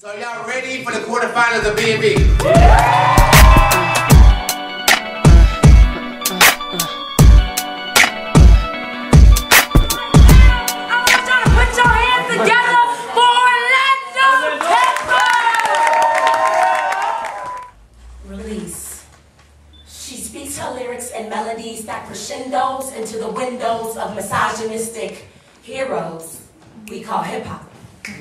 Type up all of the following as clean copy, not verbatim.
So y'all ready for the quarterfinals of B&B? Her lyrics and melodies that crescendos into the windows of misogynistic heroes we call hip-hop.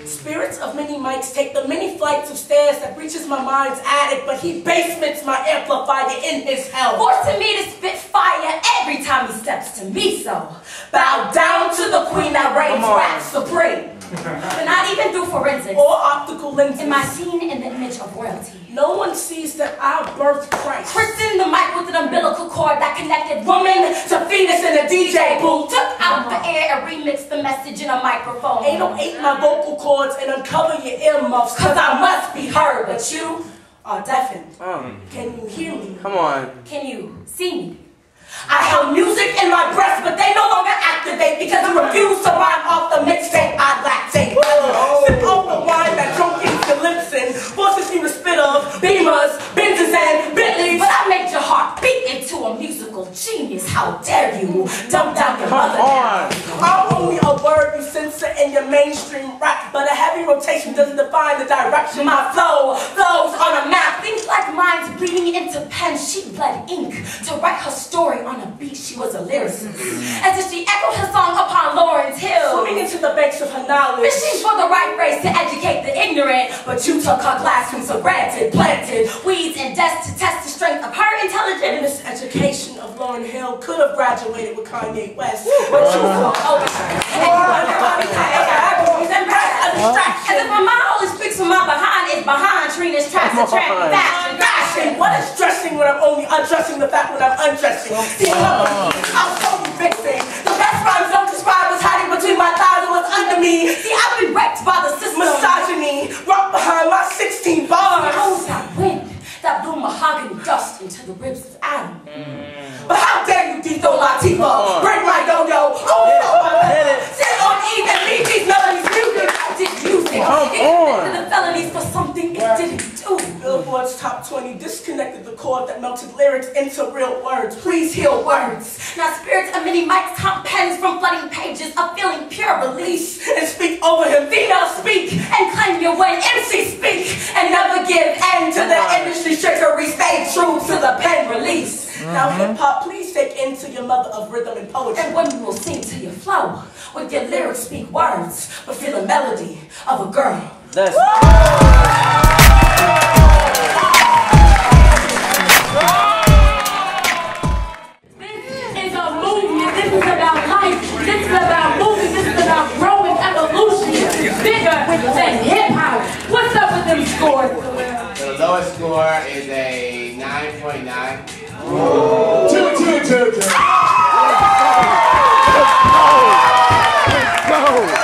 Spirits of mini mics take the many flights of stairs that reaches my mind's attic, but he basements my amplifier in his hell, forcing me to spit fire every time he steps to me. So bow down to the queen that reigns rap supreme. But not even through forensics or optical lenses am I seen in the image of royalty. No one sees that I birthed Christ. Christened the mic with an umbilical cord that connected woman to fetus in a DJ booth. Took out the air and remixed the message in a microphone. 808 my vocal cords and uncover your earmuffs, cause I must be heard, but you are deafened. Can you hear me? Come on. Can you see me? I held music in my breast, but they no longer activate because I refuse to rhyme off the mixtape I lactate. Sip off the wine that drunk into lips in, forces me to spit of Beamers, Benzes, and Bentleys. But I made your heart beat into a musical genius. How dare you dumb down your mother now? I'm only a word you censor in your mainstream rap, but a heavy rotation doesn't define the direction. My flow flows on a map. Things like minds bleeding into pens. She bled ink to write her story on a beat. She was a lyricist. As if she echoed her song upon Lawrence Hill, swimming into the banks of her knowledge, fishing for the right phrase to educate the ignorant. But you took her classrooms for granted, planted weeds and desks to test the strength of her intelligence. This education of Lauryn Hill could have graduated with Kanye West, but you took over. As if my mind always speaks from my behind is behind Trina's tracks and fashion. What is dressing when I'm only undressing the fact when I'm undressing? See, I'm totally fixing. The best rhymes don't describe what's hiding between my thighs and what's under me. See, I've been wrecked by the system. Misogyny, rock behind my 16 bars. How's that wind that blew mahogany dust into the ribs of Adam? But how dare you dethrone Latifah, break my yo-yo, sit on Eve and leave these melodies muted. I didn't use it. It convicted the felonies for something it didn't do. Billboard's top 20 disconnected the cord that melted lyrics into real words. Please heal words. Now spirits of mini mics count pens from flooding pages of feeling pure release. And speak over him, female speak, and claim your win. MC speak, and never give end to the industry trickery. Stay true to the pen release. Now hip-hop, please take into your mother of rhythm and poetry. And when you will sing to your flow, with your lyrics speak words, but feel the melody of a girl. That's This is a movement. This is about life. This is about moving. This is about growing evolution. It's bigger than hip-hop. What's up with them scores? The lowest score is a 9.9. 2. Let's go!